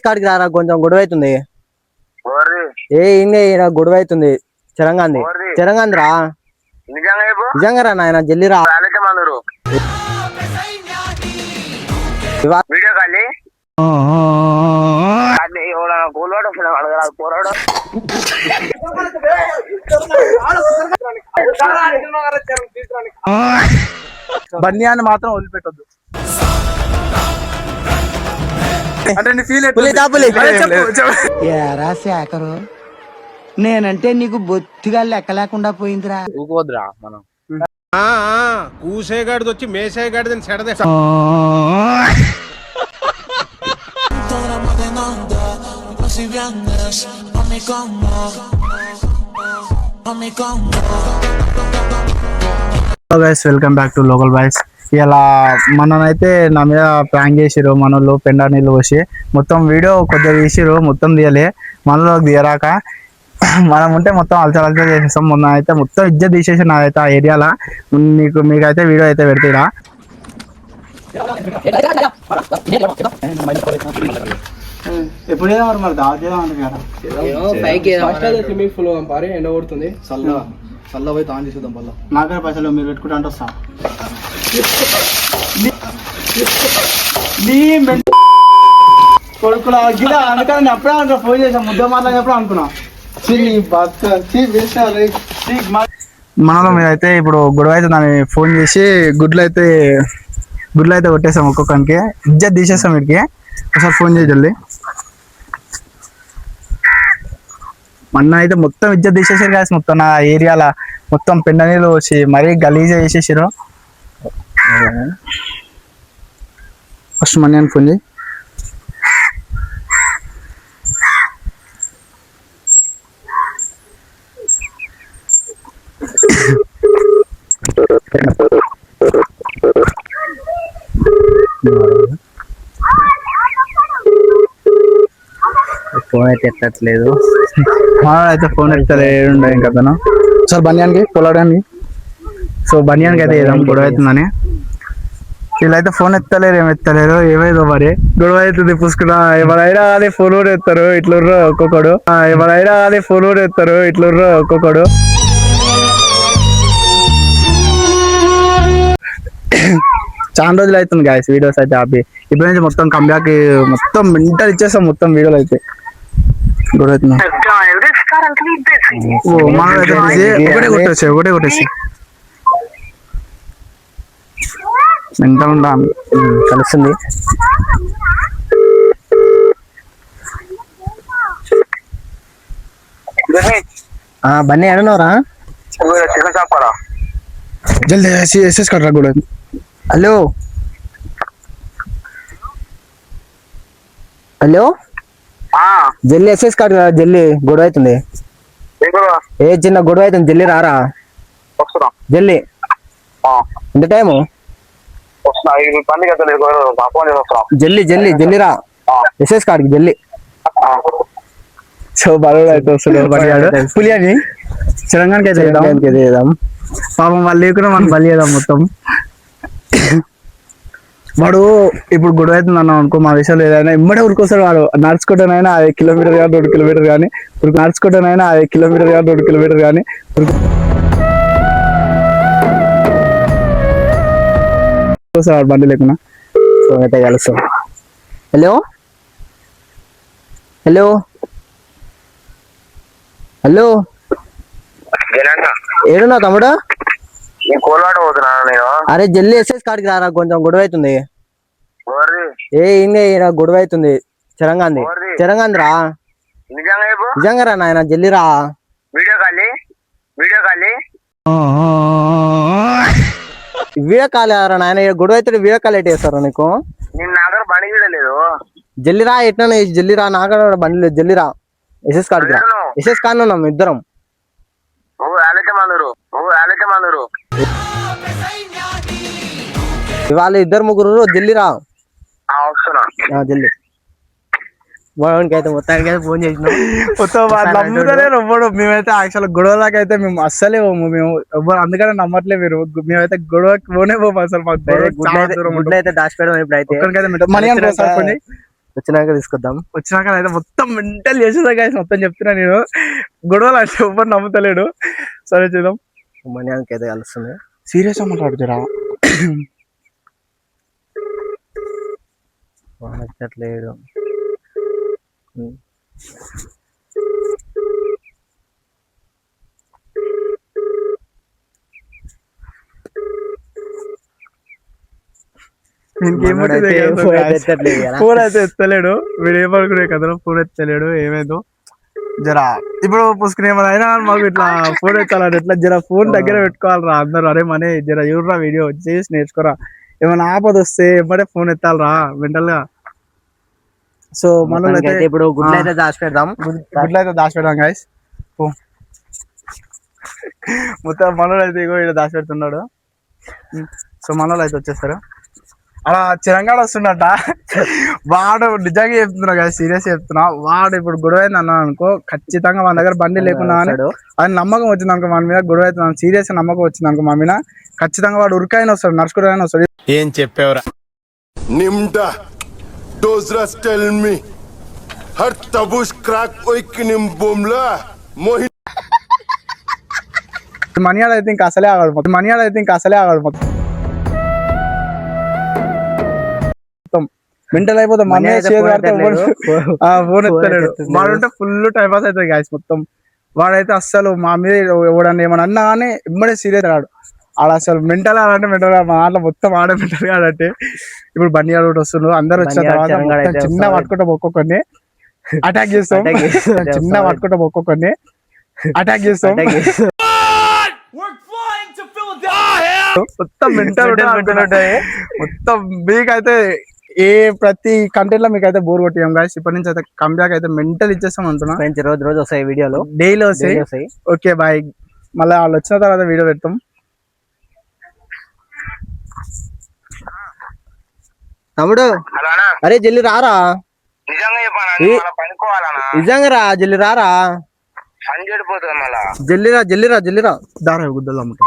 కాడికి రారా కొంచెం గొడవ అవుతుంది. గొడవ అవుతుంది. చెరంగాంది రా నిజంగా రా నాయన జల్లి రా. బన్యాన్ని మాత్రం వదిలిపెట్టొద్దు. శేఖరు నేనంటే నీకు బొత్తిగా లెక్క లేకుండా పోయిందిరా. ఊకోద్రా మనం కూసేగాడిది వచ్చి మేసేగాడిదని సెడదే. Welcome back to local boys. ఇలా మననైతే నా మీద ప్రాంక్ చేసిరు మనోళ్ళు. పెండా నీళ్ళు పోసి మొత్తం వీడియో కొద్దిగా తీసిరు, మొత్తం తీయలే. మనలోకి తీయరాక మనం ఉంటే మొత్తం అలచల్ చేసేస్తాం. మొన్న అయితే మొత్తం ఇజ్జత్ తీసేసి నాదైతే ఆ ఏరియాలో. మీకైతే వీడియో అయితే పెడతారా. ఎప్పుడు స్విమ్మింగ్ పూల్ పంపారి, ఎండ కొడుతుంది. చల్ల పోయి తాను చేసేద్దాం. పల్ల నాకే పైసలు మీరు పెట్టుకుంటా అంటే వస్తా. కొడుకులా గిలా అందుకని అప్పుడే అనుకున్నా, ఫోన్ చేసా ముద్ద మాట్లాడి ఎప్పుడు అనుకున్నా. మనలో మీద అయితే ఇప్పుడు గొడవ అయితే దాన్ని ఫోన్ చేసి గుడ్లు అయితే కొట్టేసాం. ఒక్కొక్కరికి ఇజ్జత్ తీసేస్తాం. వీడికి ఒకసారి ఫోన్ చేసి జల్ది. మొన్న అయితే మొత్తం ఇజ్జత్ తీసేసారు కాదు. మొత్తం నా ఏరియాలో మొత్తం పెండ నీళ్ళు వచ్చి మరీ గలీజ్ చేసేసారు. ఫస్ట్ మనీ ఫోన్ చేయి. ఫోన్ అయితే ఎత్తట్లేదు. అయితే ఫోన్ ఎత్తలేడు ఇంకా తను. సార్ బన్యానికి పొలాడానికి. సో బన్యానికి అయితే ఏదో గొడవ అవుతుందని వీళ్ళైతే ఫోన్ ఎత్తలేరు, ఏమైందో మరి. గొడవ అవుతుంది పుసుకున్నా. ఎవరైనా కానీ ఫోన్ కూడా ఎత్తారు ఇట్లుర్రు ఒక్కొక్కడు. ఒక్కొక్కడు చాలా రోజులు అవుతుంది గాయస్ వీడియోస్ అయితే ఆపి. ఇప్పుడు నుంచి మొత్తం కంబ్యాక్ మొత్తం మెంటల్ ఇచ్చేస్తాం. మొత్తం వీడియోలు అయితే గొడవ అవుతుంది. ఒకటే కొట్టేసి ఎంత ఉంటా కలుస్తుంది. బన్నీ అడనవరా జల్దీ ఎస్ఎస్ కట్టరా కూడా. హలో జల్లి ఎస్ఎస్ కార్డు జల్లి. గొడవ అవుతుంది. చిన్న గొడవ అవుతుంది. జల్లి రారా జల్లి. ఎంత టైము? జల్లి రా ఎస్ఎస్ కార్డుకి జల్లి. సో బరువులు అయితే వస్తున్నాడు. పులియాని చిరంగానికి అయితే వేద్దాం. పాపం వాళ్ళు లేకుండా మనం బలి చేద్దాం మొత్తం. వాడు ఇప్పుడు గొడవ అవుతుంది అన్నాం అనుకో, మా విషయాలు ఏదైనా ఇమ్మడే ఉరికొస్తాడు. వాడు నడుచుకుంటానైనా 5 కిలోమీటర్ కానీ 2 కిలోమీటర్ కానీ నడుచుకుంటానైనా 5 కిలోమీటర్ కానీ 2 కిలోమీటర్ కానీ వాడు బండి లేకున్నా. సో అయితే కలుస్తాం. హలో ఏడున్నా తమ్ముడు? అరే జల్లి ఎస్ఎస్ కార్డుకి రారా కొంచెం గొడవ అవుతుంది. గొడవ అవుతుంది. చెరంగాంది రా నిజంగా రా నాయన జల్లి రా. వీడియో కాల్ రా నాయన. గొడవ అయితే వీడియో కాల్ ఎట్ చేస్తారా నీకు? జల్లి రా. ఎట్లా జల్లి రా. నాకు బండి లేదు. జల్లి రా ఎస్ఎస్ కార్డుకి రా. ఎస్ఎస్ కార్డు ఉన్నాం ఇద్దరం. ఇవాళ 2-3 జల్లి రా. జల్లి వాడికి అయితే మొత్తానికి అయితే ఫోన్ చేసినాం. మొత్తం వాళ్ళు నమ్ముతారే ఎవ్వడు. మేమైతే యాక్చువల్ గొడవలకైతే మేము అస్సలే పోము. మేము ఎవ్వరు అందుకనే నమ్మట్లే మీరు. మేమైతే గొడవకి పోనే పోము అసలు. మాకు గుడ్లు అయితే దాచిపెడదాం. ఇప్పుడైతే మనీ అనుకోండి, వచ్చినాక తీసుకొద్దాం. వచ్చినాక అయితే మొత్తం మెంటల్ చేసేదా గాయస్. మొత్తం చెప్తున్నా నేను. గొడవలు అంటే ఎవ్వరు నమ్ముతలేడు. సరే చూద్దాం. మనీ అయితే కలుస్తుంది. సీరియస్ అమ్మంటాడు జరా. నచ్చట్లేడు. ఫోన్ అయితే ఎత్తలేడు. వీడు ఏమనుకునే కదా ఫోన్ ఎత్తలేడు. ఏమైందో జరా ఇప్పుడు పుసుకుని ఏమైనా మాకు ఇట్లా ఫోన్ ఎత్తాలని ఎట్లా జర ఫోన్ దగ్గర పెట్టుకోవాలరా అందరు. అరే మనే జర ఎవరురా వీడియో చేసి నేర్చుకోరా. ఏమైనా ఆపద వస్తే ఎమ్మడే ఫోన్ ఎత్తాలరా మెంటల్ గా. సో మనం అయితే ఇప్పుడు గుడ్లు అయితే దాచిపెడదాం. గాయస్. మొత్తం మనోళ్ళు అయితే ఇగో ఇక్కడ దాచిపెడుతున్నాడు. సో మనోళ్ళు అయితే వచ్చేస్తారు. అలా చిరంగాడు వస్తున్నట్ట. వాడు నిజంగా చెప్తున్నా కదా, సీరియస్ చెప్తున్నా. వాడు ఇప్పుడు గొడవ అయింది అన్నాను అనుకో, ఖచ్చితంగా మన దగ్గర బండి లేకున్నా అని అది నమ్మకం వచ్చింది అనుకో మన మీద. గొడవ అవుతున్నాను సీరియస్ నమ్మకం వచ్చింది అనుకో మా మీద, ఖచ్చితంగా వాడు ఉరికాయన వస్తాడు, నడుచుకుంటాయని వస్తాడు. ఏం చెప్పేవరా నిమ్డా డోజ్రస్ టెల్ మీ హర్ తబుష్ క్రాక్ ఓయిక్ నిమ్ బోమ్లా మోహి. మనియాడు అయితే ఇంకా అసలే ఆగాడు మొత్తం. మెంటల్ అయిపోతాం. మమ్మీ ఫోన్ ఎత్తలేడు. వాడుంటే ఫుల్ టైం పాస్ అవుతుంది గాయస్ మొత్తం. వాడైతే అస్సలు మా మీద ఎవడన్నా ఏమన్నా అన్నా కానీ ఇమ్మడే సీరియస్ రాడు. ఆడ అసలు మెంటల్ ఆడంటే మెంటల్ మా దాంట్లో మొత్తం ఆడే మెంటల్ ఆడంటే. ఇప్పుడు బండి ఆడు వస్తున్నాడు. అందరు వచ్చిన తర్వాత చిన్న పట్టుకుంటాం, ఒక్కొక్కరిని అటాక్ చేస్తాం. చిన్న పట్టుకుంటాం, ఒక్కొక్కరిని అటాక్ చేస్తాం. మొత్తం మెంటల్ మొత్తం. మీకైతే ప్రతి కంటెంట్ లో మీకు అయితే బోర్ కొట్టాం గాయస్. ఇప్పటి నుంచి అయితే కంబ్యాక్ అయితే మెంటల్ ఇచ్చేస్తాం అంటున్నా. రోజు వస్తాయి వీడియోలు, డైలీ వస్తాయి. Okay bye. మళ్ళీ వాళ్ళు వచ్చిన తర్వాత వీడియో పెడతాం. తమ్ముడు అరే జల్లి రారా. నిజంగా రా, జల్లి రారా. జల్లిరా దారా గుడ్డలు అమ్ముతా.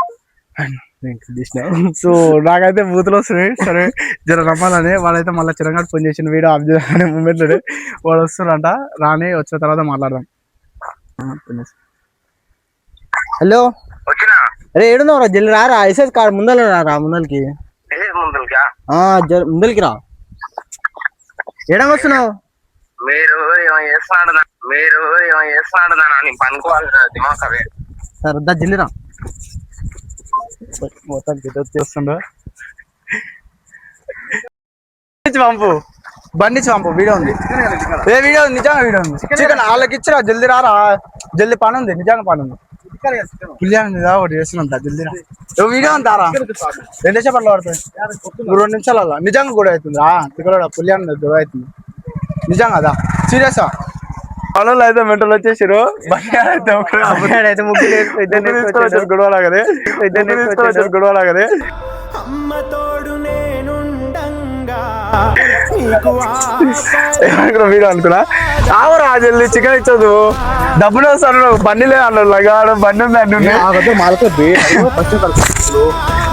సో నాకైతే బూతులు వస్తున్నాయి. సరే జర రమ్మాలని. వాళ్ళైతే మళ్ళీ చిరంగా ఫోన్ చేసిన వీడియో ఆఫ్ చేయాలనే మూమెంట్ లోనే వాడు వస్తున్నారంట. రాని వచ్చిన తర్వాత మాట్లాడదాం. హలో అరే ఏడున్నావురా, జల్లి రారా. ఎస్ఎస్ కార్డు ముందర రారా. ముందరికి రా. ఏడం వస్తున్నావు? మీరు ఏమో చేస్తున్నాడు పనుకోవాలి. సరే జల్లిరా. మొత్తం చేస్తుండ పంపు బండి పంపు. వీడియో ఉంది. ఏ వీడియో ఉంది? నిజంగా వీడియో ఉంది. చికెన్ వాళ్ళకి ఇచ్చిరా. జల్దీ రారా, జల్దీ పని ఉంది. నిజంగా పని ఉంది. పులియాన్ ఒకటి చేస్తున్నా. జల్దీ రా. వీడియో అంతారా 2 నిమిషాలు పడుతుంది. 2 నిమిషాల నిజంగా గొడవ అవుతుంది. ఇక్కడ పులియాన్ గొడవ అవుతుంది నిజంగా. అదా సీరియస్. మనోళ్ళు అయితే మెంటల్ వచ్చేసారు. గొడవలాగదే. వీడియో అనుకున్నా. ఆవరా జల్ది చికెన్ ఇచ్చదు. డబ్బులు వస్తాను. బండి లేదు అన్నాడు. బండి ఉంది.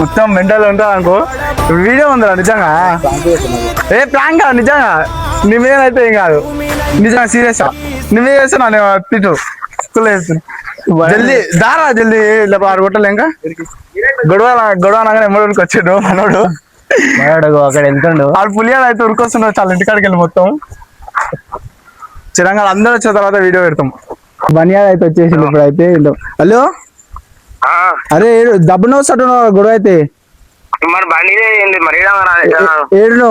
మొత్తం మెంటల్ ఉంటా అనుకో. వీడియో ఉందిరా నిజంగా. ఏ ప్రాంక్ కాదు నిజంగా. నీ మీద అయితే ఏం కాదు నిజంగా. సీరియస్ నువ్వే చేస్తున్నా. నేను తిట్టు జల్దీ దారా. జల్దీ 6 కొట్టలే. ఇంకా గొడవ అనగానే ఎమ్మడికి వచ్చాడు మనోడు. అక్కడ వెళ్తుండు. ఆడు పులియాలు అయితే ఉరికొస్తున్నాడు. చాలా ఇంటికాడికి వెళ్ళి మొత్తం చిరంగా అందరూ వచ్చిన తర్వాత వీడియో పెడతాం. బనియాలు అయితే వచ్చేసింది. ఇప్పుడు అయితే హలో అరే దబ్బున వస్తాడు గొడవ అయితే. మరి బండి మరి ఏడు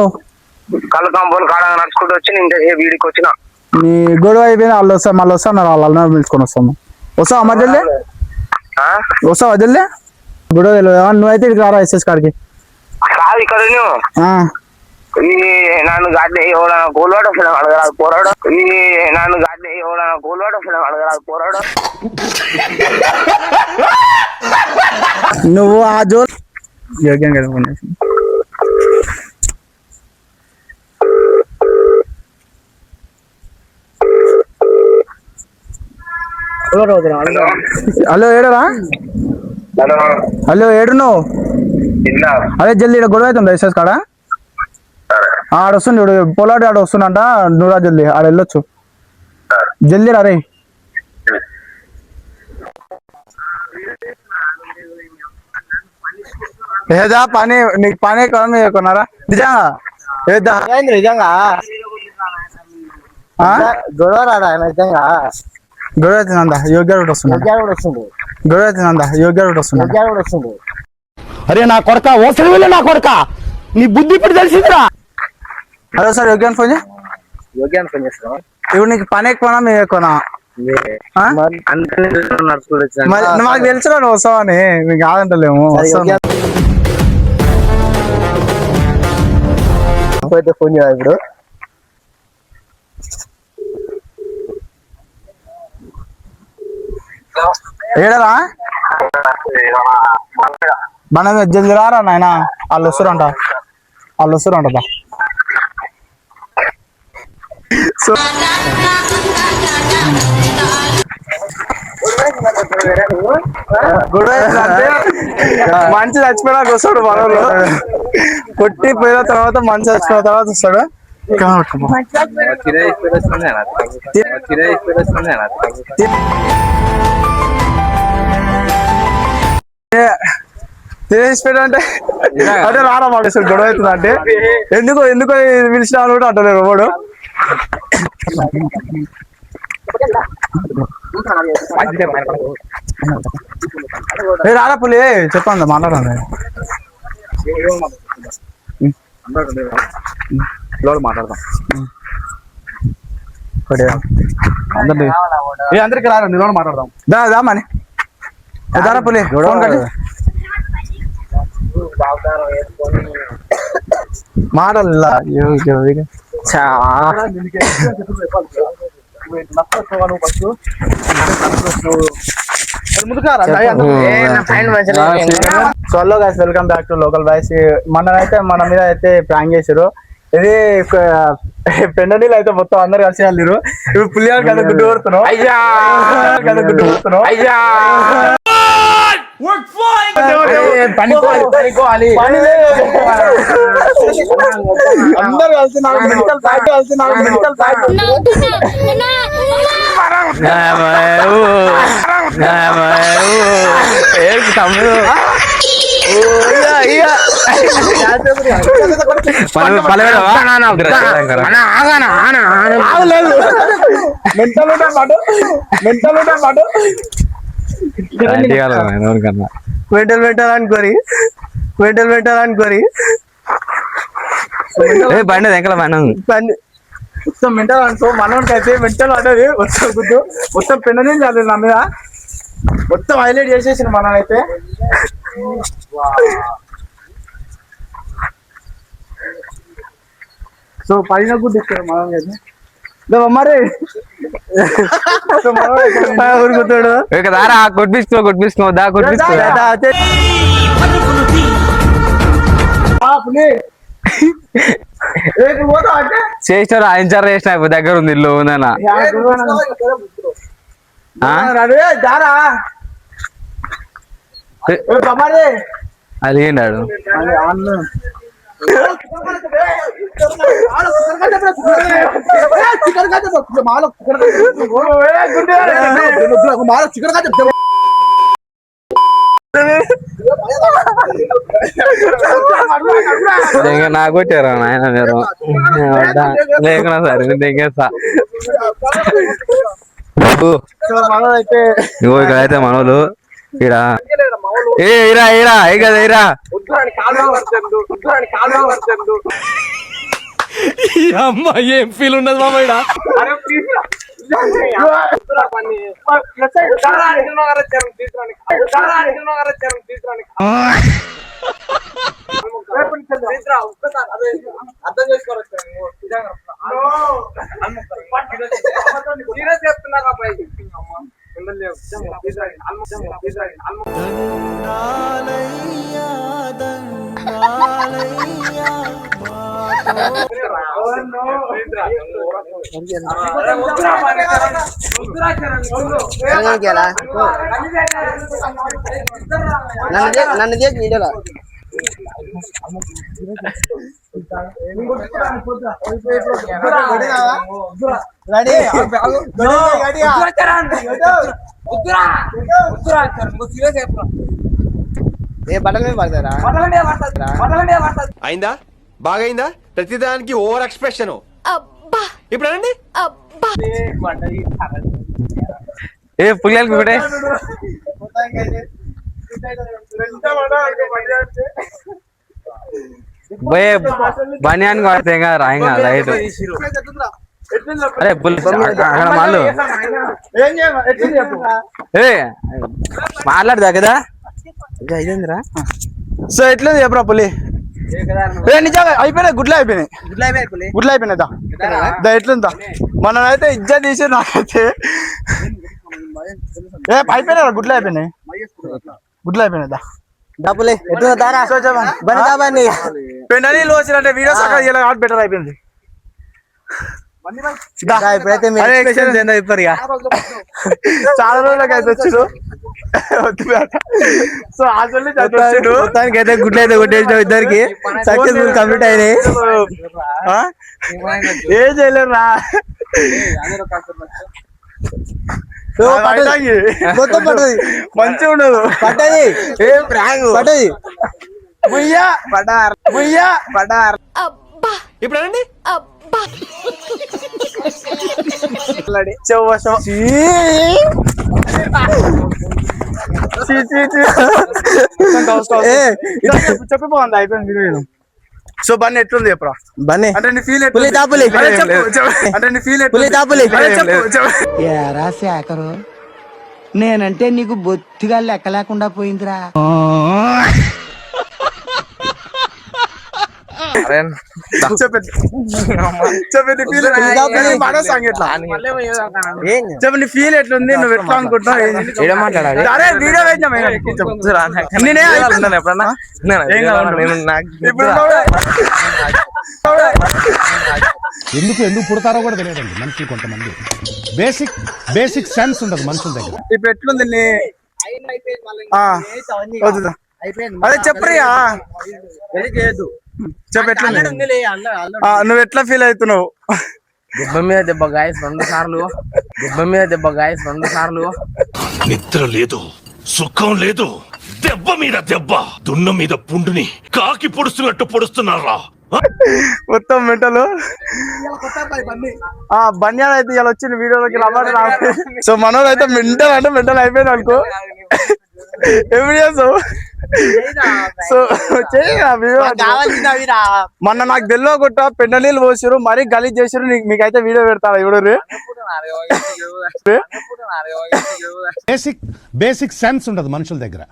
కళ్ళు కాంపౌండ్ కాడ నడుచుకుంటూ వచ్చి నేను వీడికి వచ్చిన. నీ గొడవ అయిపోయింది. వాళ్ళు వస్తారు, మళ్ళీ వస్తున్నారు. వాళ్ళు పిలుచుకొని వస్తాము. వస్తావా అమ్మ జల్దీ? వస్తావా జల్దీ? గొడవ నువ్వైతే ఇక్కడికి రారా ఎస్ఎస్ కాడికి. కాదు ఇక్కడ నన్ను గడ్డ కూలవాడు అడగరాదు పోరాడు. నన్ను గడ్డ కూలవాడు అడగరాదు పోరాడు. నువ్వు ఆ జోర్ యోగ్యంగా హలో ఏడరా? హలో ఏడు నువ్వు? అదే జల్దీ ఇక్కడ గొడవ అవుతుంది రైసెస్ కాడ. ఆడ వస్తుంది చూడు, పొలాటి ఆడ వస్తుందంట, నువ్వు రా జల్దీ, ఆడ వెళ్ళొచ్చు. జల్దీ రా రే. ఏదా పని, నీకు పని ఎక్కువ ఎక్కున్నారా నిజంగా? ఏదా నిజంగా గొడవ రాదా నిజంగా? గొడవ అవుతుందా? యోగ్య కూడా వస్తుంది. గొడవ అవుతుందా? యోగ్య కూడా వస్తుంది. అరే నా కొడక ఓసరి వెళ్ళి నా కొడక, నీ బుద్ధి ఇప్పుడు తెలిసిందిరా. హలో సార్, యోగ్యాన్ని ఫోన్ చేస్తావా? ఇప్పుడు నీకు పని ఎక్కువనా మేము ఎక్కువనా? మాకు తెలుసు నువ్వు వస్తావని, మీకు కాదంటలేము. ఫోన్ చేయాలి ఇప్పుడు. ఏడరా మనం జల్ది రారా నాయన, వాళ్ళు వస్తారంట. సో మంచి చచ్చిపోయినాక వస్తాడు మనలో, కొట్టి పోయిన తర్వాత మంచి చచ్చిపోయిన తర్వాత వస్తాడు. తినేసిపోయాడు అంటే అదే రారా వాడు గొడవ అవుతుంది అంటే, ఎందుకో పిలిచినా కూడా అంటలేరు వాడు. రారా పులి, చెప్పండి మాట్లాడండి. మాట్లాడదాం అందరికి రారా, నిలబడి మాట్లాడదాం. దా మని దారా పులి, ఫోన్ కట్టి మాటల్లా. So hello guys, welcome back to local boys. మన మీద అయితే ప్రాంక్ చేసారు. ఇది పెండ నీళ్ళు అయితే మొత్తం అందరు కలిసి వెళ్ళారు. ఇప్పుడు పులియారు కదా గుడ్డు కొడుతున్నావు. అందరు కలిసి నాకు మెంటల్ ఫ్యాక్ట్ మెంటల్ అనుకోరి బండి వెంకల మొత్తం మెంటల్ అనుకో. మనోడికి అయితే మెంటల్ అనేది మొత్తం గుద్దు, మొత్తం పెన్ననే చాలు నా మీద, మొత్తం హైలైట్ చేసేసిన మనం అయితే. సో పైన గుడ్డు ఇస్తారు మనం అయితే మరి ఊరుకుతాడు. కొట్టించుకో దా చేసినారు ఆయన చేసిన దగ్గర ఉంది ఇల్లు ఉందన్నా. అది ఏంటాడు నాకు కొట్టారా ఆయన మీరు లేకున్నా సరే దిగేస్తా. ఇక్కడైతే మనోళ్ళు ఈడ ఇరా కదా ఇరా అమ్మ ఏం ఫీల్ ఉండదు మామ ఈడ. అర్థం చేసుకోవాలి చెప్తున్నారు అబ్బాయి. నన్ను చేసి వీడియోలో అయిందా బాగైందా ప్రతిదానికి ఓవర్ ఎక్స్ప్రెషన్ ఇప్పుడు అనండి ఏ పుల్లలు కూడా బనియాన్ కొడితే రాయంగా లైట్ అరే అక్కడ వాళ్ళు మాట్లాడదా కదా ఇదేందిరా. సో ఎట్లుంది చెప్పరా పులి నిజంగా అయిపోయినాయి గుడ్లు అయిపోయినాయి దా ఎట్లుందా మనం అయితే ఇజ్జత్ తీసి నాకైతే అయిపోయినా గుడ్లు అయిపోయినాయి దా డబ్బులే పెండ నీళ్ళు వచ్చినంటే వీడియోస్ అక్కడ ఇలా బెటర్ అయిపోయింది. ఇప్పుడైతే చాలా రోజులకి అయితే వచ్చాడు. సో మొత్తానికి అయితే గుడ్లు అయితే కొట్టేసిన ఇద్దరికి సక్సెస్ఫుల్ కంప్లీట్ అయినాయి. ఏం చేయలేరు రా మొత్తం పట్టది మంచిగా ఉండదు పట్టది పట్టది ఇప్పుడు అనండి చెప్పిపోంది అయిపోయింది. సో బన్నీ ఎట్లుంది చెప్పరా బన్నీ అంటే నీ ఫీల్ పులి తాపులి అంటే నీ ఫీల్ పులి తాపులి ఏరా శేఖరు నేనంటే నీకు బొత్తిగా లెక్క లేకుండా పోయిందిరా. చెప్పండి ఫీల్ ఎట్లుంది నువ్వు ఎట్లా అనుకుంటున్నావు మాట్లాడాలి అరే వీడియో ఎందుకు పుడతారో కూడా తెలియదండి మనుషులు కొంతమంది బేసిక్ సెన్స్ ఉండదు మనుషుల దగ్గర. ఇప్పుడు ఎట్లుంది అదే చెప్పరియా చెప్పు ఎట్లుంది నువ్వు ఎట్లా ఫీల్ అవుతున్నావు దెబ్బ మీద దెబ్బ గాయస్ 2 సార్లు నిద్ర లేదు సుఖం లేదు దెబ్బ మీద దెబ్బ దున్న మీద పుండుని కాకి పొడుస్తున్నట్టు పొడుస్తున్నారా మొత్తం మెంటలు బన్యాలు అయితే ఇలా వచ్చిన వీడియోలోకి రమ్మని రావాలి. సో మనోడు అయితే మెంటల్ అంటే మెంటల్ అయిపోయింది అనుకో ఎవిడెన్స్. సో మొన్న నాకు తెలియకుండా పెండ నీళ్ళు పోసిరు మరీ గలీజ్ చేసిరు. మీకైతే వీడియో పెడతారా ఇప్పుడు బేసిక్ సెన్స్ ఉండదు మనుషుల దగ్గర.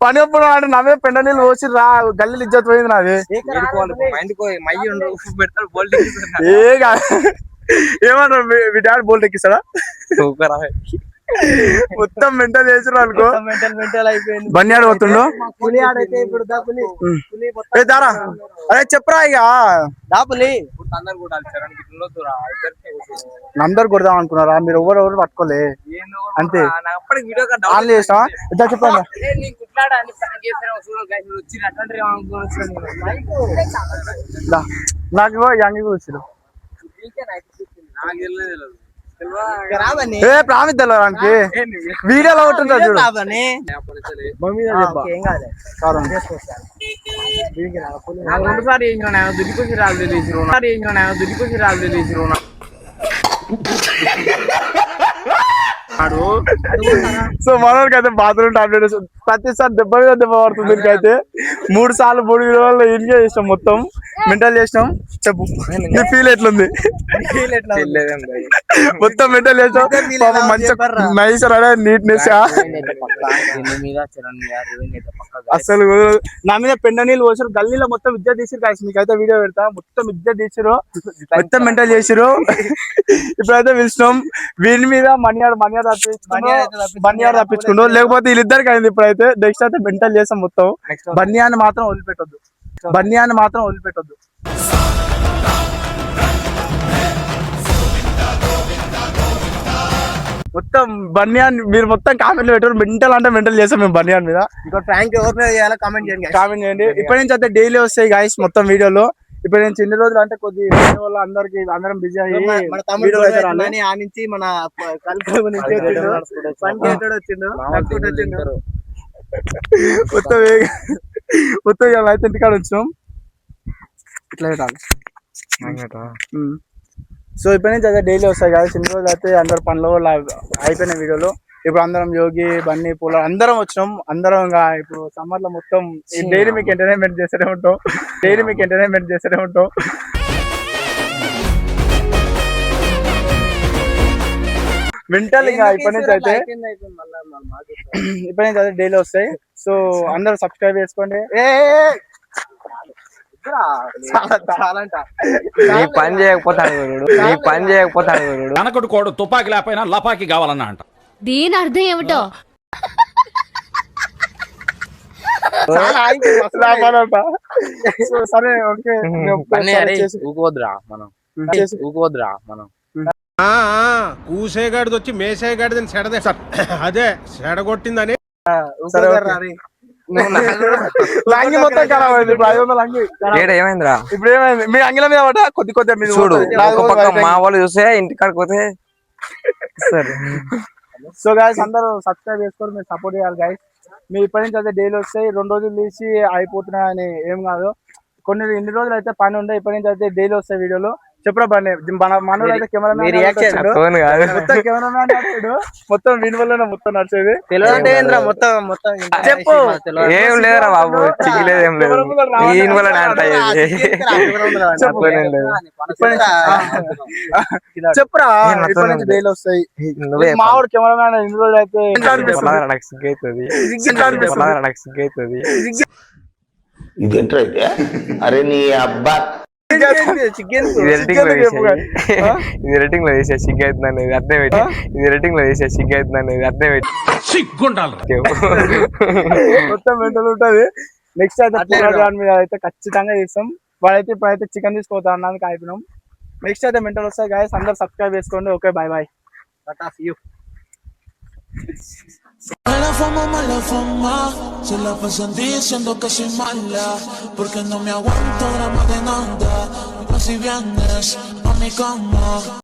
పని ఒప్పుడు అంటే నవ్వే పెండ నీళ్ళు పోసి రా గల్లీలు ఇజ్జత్ పోయింది నాది. ఏమన్నా మీ డాడీ బోల్ట్ ఎక్కిస్తాడా మొత్తం మెంటల్ చేసిన అనుకో బన్యాడు పోతుండు దారా అరే చెప్పరా ఇక అందరు కొడదాం అనుకున్నారా మీరు ఎవరు పట్టుకోలే అంతే ఆన్ చేసినా ఇద్దా చెప్పండి నాకు యంగ్ వచ్చారు ప్రామిస్ తెలవడానికి వీడియోలో ఉంటుందా చూడు సో మనోడికి అయితే బాత్రూమ్ టాబ్లెట్ ప్రతిసారి దెబ్బ మీద దెబ్బ పడుతుంది. దీనికైతే 3 సార్లు 3 వీడియోలలో ఎంజాయ్ చేసినాం మొత్తం మెంటల్ చేసినాం. చెప్పు నీ ఫీల్ ఎట్లుంది మొత్తం మెంటల్ చేసాం మంచిగా నైస్ నీట్నెస్ అసలు నా మీద పెండ నీళ్ళు పోసారు గల్లీలో మొత్తం విద్య తీసిరు కాదు. మీకైతే వీడియో పెడతా మొత్తం విద్య తీసిరు మొత్తం మెంటల్ చేసిరు. ఇప్పుడైతే పిలిచినాం వీళ్ళ మీద మనియాడు తప్పించుకుంటూ లేకపోతే వీళ్ళిద్దరికి అయింది. ఇప్పుడైతే నెక్స్ట్ అయితే మెంటల్ చేసాం మొత్తం. బన్యాన్ని మాత్రం వదిలిపెట్టొద్దు మొత్తం బన్యాన్ మీరు మొత్తం కామెంట్లు పెట్టారు, మెంటల్ అంటే మెంటల్ చేస్తాం మేము బన్యాన్ మీద. ఇంకా ప్రాంక్ ఎవరి మీద చేయాలో కామెంట్ చేయండి. కామెంట్ చేయండి. ఇప్పటి నుంచి అయితే డైలీ వస్తాయి గాయస్ మొత్తం వీడియోలు. ఇప్పుడు నేను చిన్న రోజులు అంటే కొద్ది వల్ల అందరం బిజీ అయ్యి మన తమ్ముడు ఆ నుంచి మన కల్పన నుంచి వచ్చిండు. మొత్తం అయితే ఇంటికాడ వచ్చినాం. ఇట్లా పెట్టాలి. సో ఇప్పటి నుంచి అయితే డైలీ వస్తాయి కదా. చిన్న రోజులు అయితే అందరు పనులు అయిపోయిన వీడియోలు. ఇప్పుడు అందరం యోగి బన్నీ పూల అందరం వచ్చినాం. అందరం ఇంకా ఇప్పుడు సమ్మర్ లో మొత్తం డైలీ మీకు ఎంటర్టైన్మెంట్ చేస్తూనే ఉంటాం. మెంటల్ ఇంకా ఇప్పటి నుంచి అయితే డైలీ వస్తాయి. సో అందరూ సబ్స్క్రైబ్ చేసుకోండి. పని చేయకపోతాడు కనకడు కోడు తుపాకి లేకపోయినా లపాకి కావాలన్నా అంట. దీని అర్థం ఏమిటో సరే ఓకే. కూసేగాడిది వచ్చి మేసేగాడిదని సెడదే అదే సెడగొట్టిందని. లాంగి మొత్తం ఖరాబ్ అయింది. ఇప్పుడు 500 లాంగి ఏమైందిరా? ఇప్పుడు ఏమైంది? మీ అంగిల మీద పడ్డా కొద్ది మీద చూడు, మా వాళ్ళు చూస్తే ఇంటికాడికి పోతే. సో గాయస్ అందరూ సబ్స్క్రైబ్ చేసుకొని మీరు సపోర్ట్ చేయాలి గాయస్. మీరు ఇప్పటి నుంచి అయితే డైలీ వస్తాయి. 2 రోజులు తీసి అయిపోతున్నాయని ఏం కాదు. ఇన్ని రోజులు అయితే పని ఉండే. ఇప్పటి నుంచి అయితే డైలీ వస్తాయి వీడియోలు. చెప్పరా బండి మనోడు అయితే కెమెరామెన్ మొత్తం వీని వల్ల మొత్తం నడిచేది. మొత్తం చెప్పు. ఏం లేదురా బాబు, చిగిలేదు ఏం లేదు. దీని వల్ల చెప్పరా ఇప్పటి నుంచి డైలీ వస్తాయి. మావాడు కెమెరామెన్ ఇన్ని రోజులు అయితే ఇదేంట్రా అయితే? అరే నీ అబ్బా ఇది రేటింగ్ లో చేసే సిగ్గు అవుతుంది అర్థం పెట్టి. మొత్తం మెంటల్ ఉంటది. నెక్స్ట్ అయితే మీద అయితే ఖచ్చితంగా చేస్తాం. వాడైతే ఇప్పుడైతే చికెన్ తీసుకోతా అన్నానికి అయిపోయినాం. నెక్స్ట్ అయితే మెంటల్ వస్తాయి గాయస్. అందరు సబ్స్క్రైబ్ చేసుకోండి. Okay bye bye. Mala fama, se la pasan diciendo que soy mala, porque no me aguanto drama de nada. Si vienes a mi cama